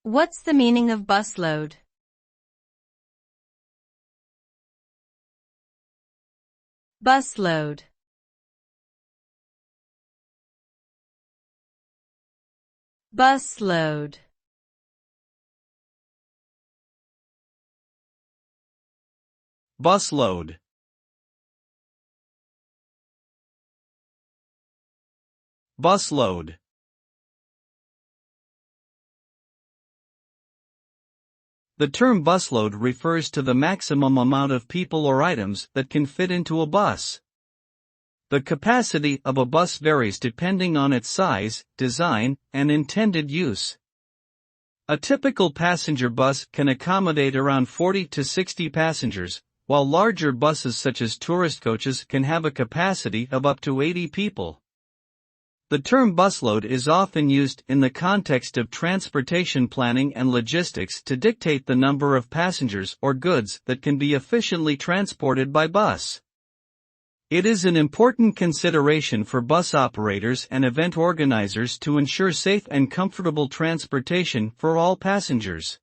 What's the meaning of busload? Busload. Busload. Busload. Busload. The term busload refers to the maximum amount of people or items that can fit into a bus. The capacity of a bus varies depending on its size, design, and intended use. A typical passenger bus can accommodate around 40 to 60 passengers, while larger buses such as tourist coaches can have a capacity of up to 80 people. The term busload is often used in the context of transportation planning and logistics to dictate the number of passengers or goods that can be efficiently transported by bus. It is an important consideration for bus operators and event organizers to ensure safe and comfortable transportation for all passengers.